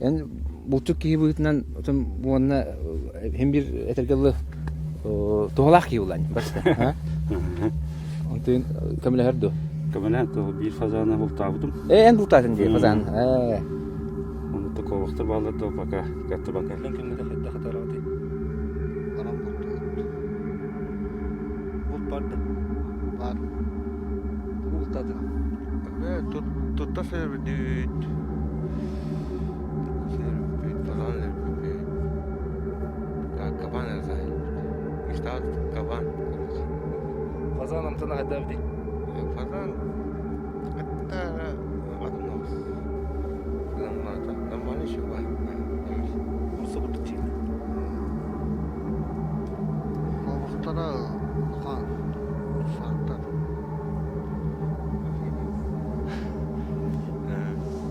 Yani bulçuk ki buyutnan otum bu anna hem bir etergalı tohlak ki ulan başta. Ha? Ontun kamera herdo. Kamera to bir fazana bultabdım. En bultatın diye fazan. Onu da kovakta bağladı baka. Kattı baka. Ben günde de hatar oldu. Anam bulut vardı. Var. Bultatın. Ve tutta servidüt. Servidüt falan servidüt. Ya kaban erzay. İşte kaban. Fazan amtana hadavdi. Falan. Hatta adım olmaz. Zamanı şu var. Musa bulduk şimdi. Kovuklara kan. Farklar.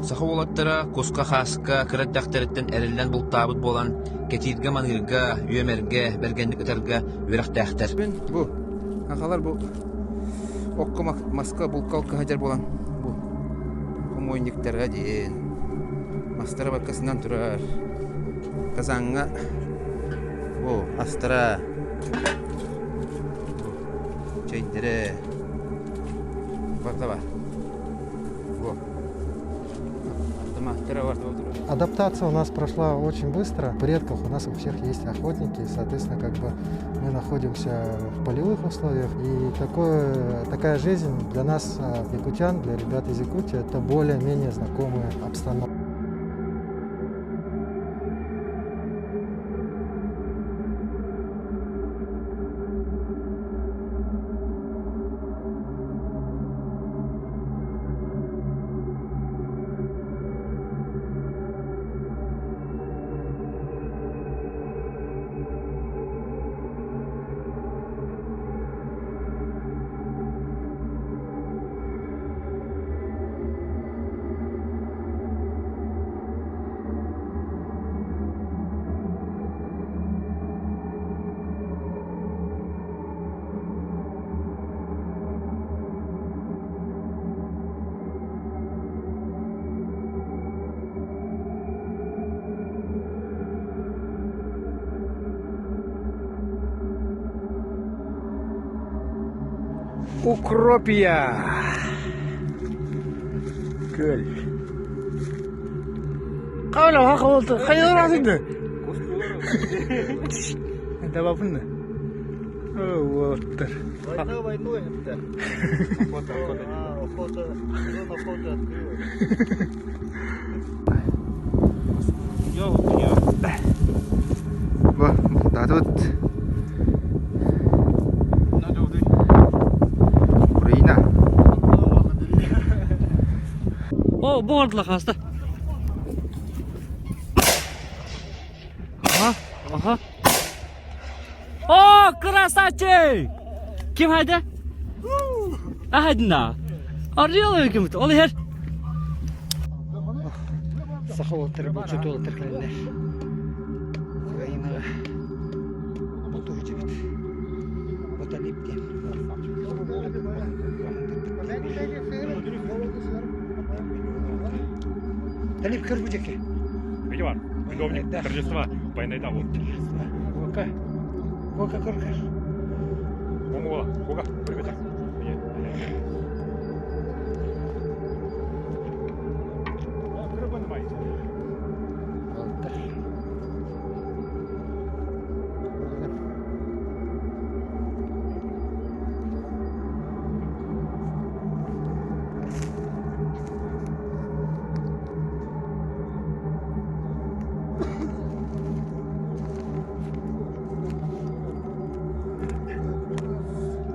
Саха болаттара куска хаска кыраттактарыттан эрилден бултабыт болан кетирге манырга, үйемерге, бергенlik ытерга үрәхтәхтер. Ben bu. Hakalar bu. Okka maska bulkalka hajar bolan bu. Komoyniklerga deyin. Mastara bakasından turar. Kazanga. Bu astara. Bu. Çeydire. Bak da var. Bu. Mastara var da oturuyor. Адаптация у нас прошла очень быстро. В предках у нас у всех есть охотники, и, соответственно, как бы мы находимся в полевых условиях. И такая жизнь для нас, якутян, для ребят из Якутии, это более-менее знакомая обстановка. Укропия. Göl. Kavla hak oldu. Hayır razıydı. Devamın ne? Oh, water. Войну это. Охота. Bu, daha tut. Burayına. О, бордлах аста. Ага. О, красавчик! Kim haydi? Ahadna. Arıyorlar kim? Ol her. Саховатыр бұл чөт олы тіркілерler. Украинаға. Бұл тұғы жебет. Ота лептен. Талип кір бұл жеке. Где он? Виновник торжества войны того. Ока. Ока кіркір. Омола, кога? Привет.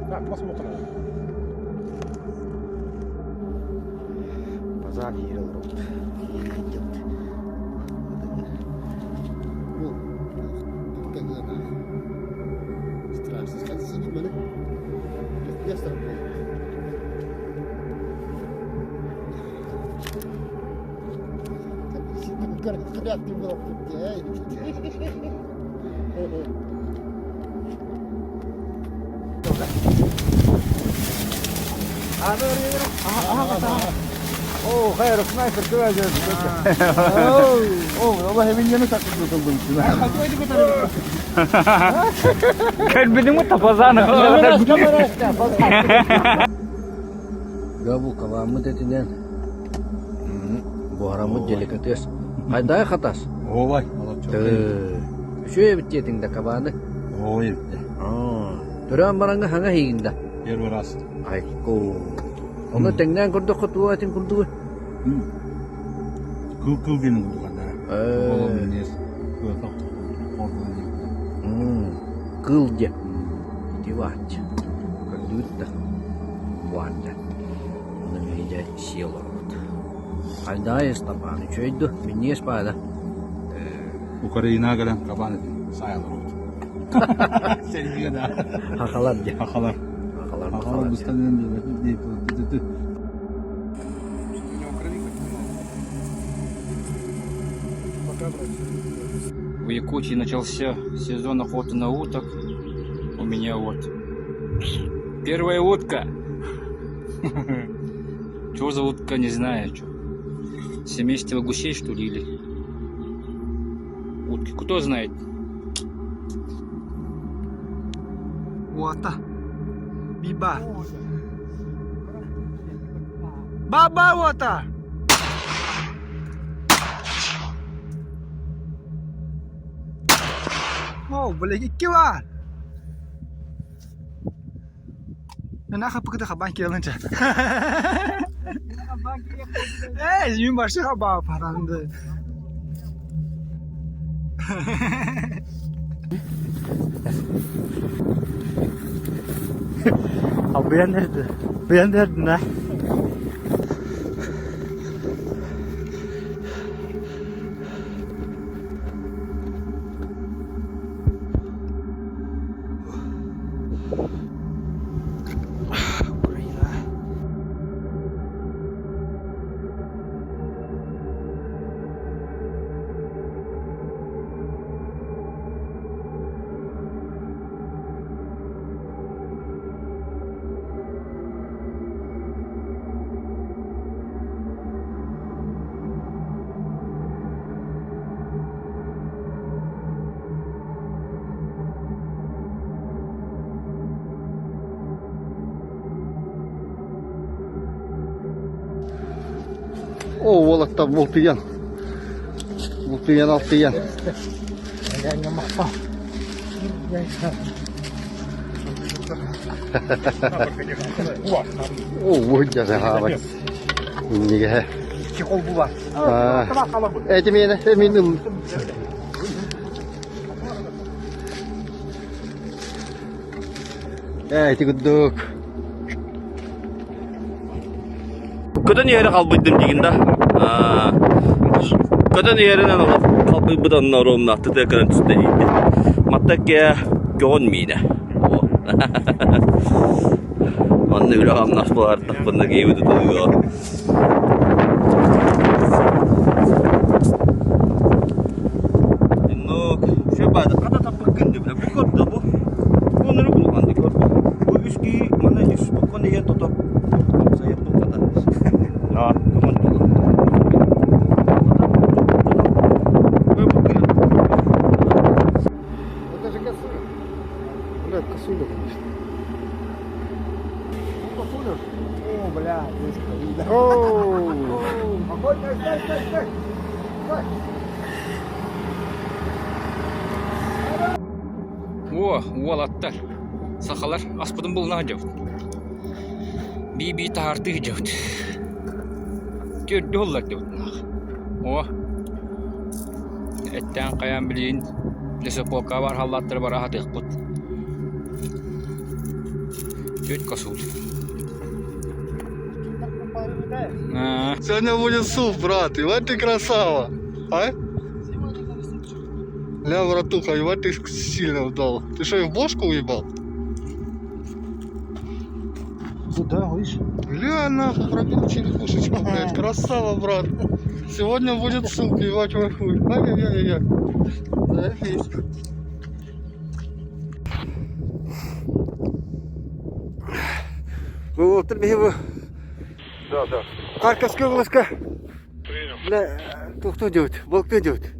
Так, посмотрим. Pazar yeri olur. Bu tekrar. Straşsız kaçsın böyle. Yastık. Şimdi kreatif bir okul diye. О, хайр, снайпер, куда идет? О, Кальбидиму тапазаны. Габу кавамыт этинен. Буарамыт деликатес. Кайдай хатас? Ой. Шөй биттетиңде кабаны. Ой. Төрән бараңга хаңа хигинде. Первый раз. Айку. Оны теңнен көрдүк кутуа этин курдугу. Кыл генин булганда. Кылде. Дивать. Кылдытта. Ванна. Оны мейде сила вот. Кайдай стапаны чөйдү. Мен не спада. Украина гелен кабаны саялар. Сен да. Хакалар де. Хакалар. Хакалар Бустан В Якутии начался сезон охоты на уток. У меня вот первая утка. Что за утка, не знаю. Что. Семейство гусей, что ли, или утки? Кто знает? Вот. Биба. Баба вот. О, блин, кива. Nah, apa kita kapan kira lancar? Ini masih apa paranda? Beğendir ne? О, волок-то волтыян. Волтыян, алтыян. О, вот я загавай. Неге. Эти менің. Эти гудук. Көтөн ери калбыйдым дегенде. Көтөн еринен калбыйбыдан ромна тетекрен түсте дейди. Маттаке көн мине. Анны үлөгам нас болар тапында кейбиде туйга. Ну, шебада ката тапкынды биле. Бу кодда бу. Онур булган дикор. Бу үски мана иш буконы ен тотоп. Саяп туката. Да, команд булды. Это же косуля. Блядь, косуля, конечно. О, бля, здесь косуля. О, огонь, стой. О, уолаттар. Сахалар аспыдын булна жабыт. Би тарты жабыт. Көрдү олар жабыт. О. Эттен каян билин. Лесополка бар, халлаттар бар, ахатык бут. Чуть косул. Сегодня будет суп, брат. Иван, ты красава. А? Ля, братуха, Иван, ты сильно вдал. Ты что, и в бошку уебал? Куда, видишь? Ля, нахуй, пробил черепушечку, блядь. Красава, брат. Сегодня будет суп, ебать мой хуй. Ай-яй-яй-яй. Заебись. Вы Волтер Да. Харьковская область. Принял. Бля, кто делает? Волк кто делает?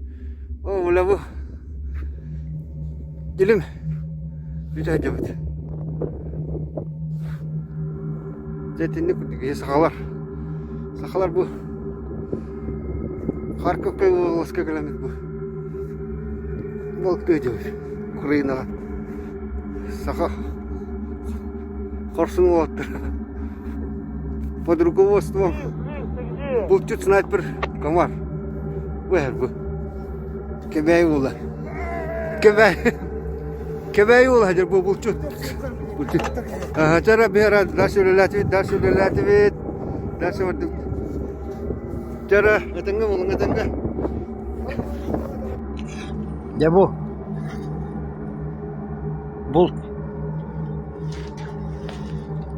О, бля, bu. Dilim. Güzel evet. Zeytinlik sakalar. Sakalar bu. Харьковка областка километр bu. Балкты диyor. Украинаға. Саха. Корсун болыптыр. Под руководством Булчут снайпер комар. Вер bu. Кебей ула. Кебей ула хадер bu Булчут. Булчут. Тара бера дашулелатвит. Дашулелатвит. Тара этеңге болың этеңге. Ya bu. Bul.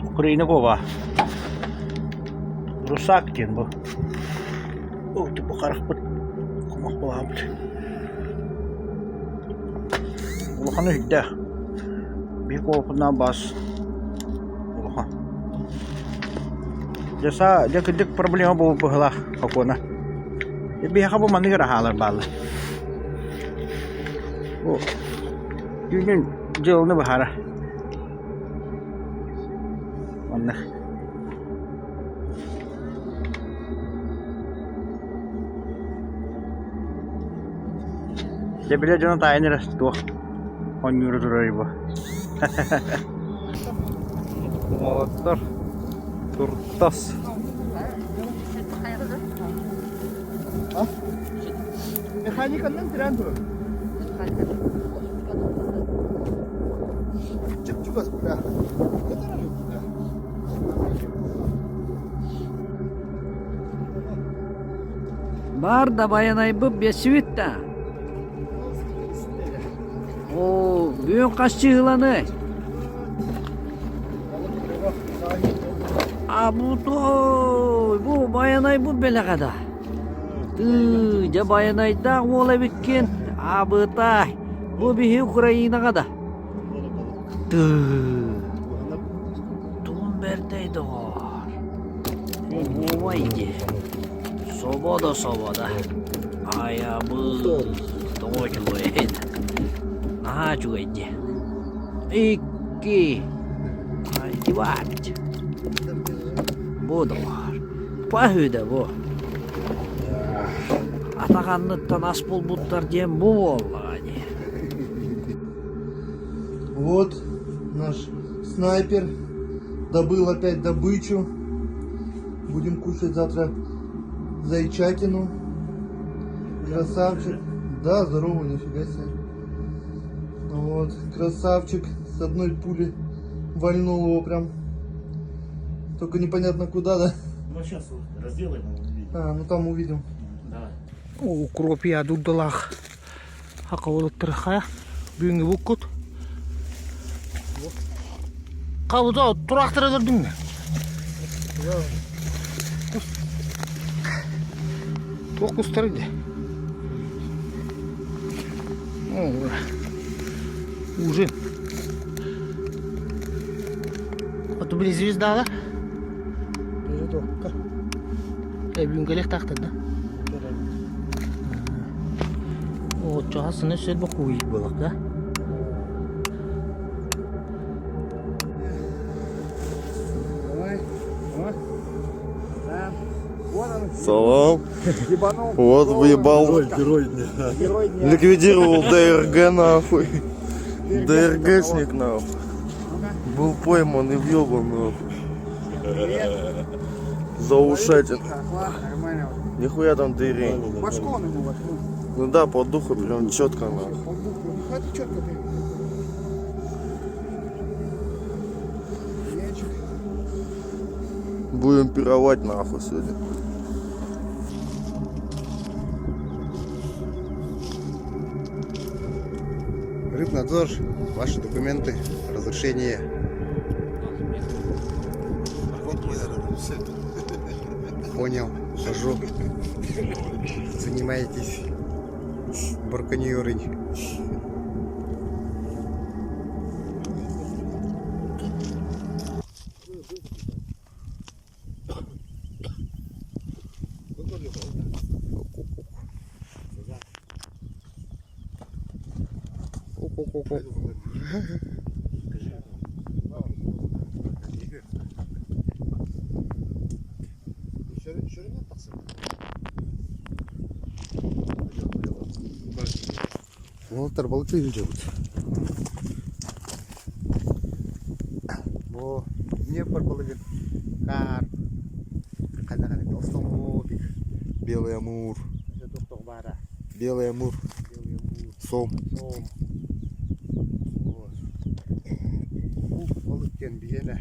Ukrayna baba. Rusak diyen bu. Oh, bu qaraq bu. Qomaq bolamdı. Uluxanı hüddə. Bir qolpundan bas. Uluxan. Jasa, jakıdık problema bu bıhla kokona. Bir haka bu manıgı rahalar bağlı. Bu günün jılını bahara. Anne. Ya bile canı tayinir tuh. On yürü duruyor bu. Молоттар. Туртас. Mekanikından tren durur. Çık az bu ya. Бар да баянай bu бесвит та. О, büyük kaççı yılanı. Bu bayanay bu belagada. Ja bayanayda ola bitken. Abıtay. Bu bir Ukrayna'ga da. Tumberdeydi var. Bu vaydi. Soboda. Ayabı. Doğucuğuydu. Aha çuğuydu. İki. Haydi var. Bu da var. Pahü de bu. Атағанлықтан ас болбуттар дем bu болғаны. Вот наш снайпер добыл опять добычу. Будем кушать завтра зайчатину. Красавчик. Да, здорово, нифига себе. Вот, красавчик. С одной пули вальнул его прям. Только непонятно куда, да? Ну сейчас разделаем. Ну там увидим. Укроп я дудалах. Хака олыттырха. Бүгінгі бұққыт. Қабыда тұрақтыра көрдің бе? Тоқ құстар еді. Ужин. Аты біле звезда, да? Бүгінгі әлек тақтыр, да? Вот часını söyle bak uyuy balık da. Салам. Вот выебал. Ликвидировал ДРГ нахуй. ДРГшник нахуй. Был пойман и въебан нахуй. За ушатин. Нихуя там дырень. Ну да, по духу прям четко нахуй. Будем пировать нахуй сегодня. Рыбнадзор, ваши документы, разрешение. Понял, хожу. Занимаетесь браконьерой. Ко-ко-ко. Балықтар балықты үйінше бұд. Бұл не бар балығын? Карп. Қайда-қайда толстолобик. Белый амур. Белый амур. Сом. Бұл балық кен бейені.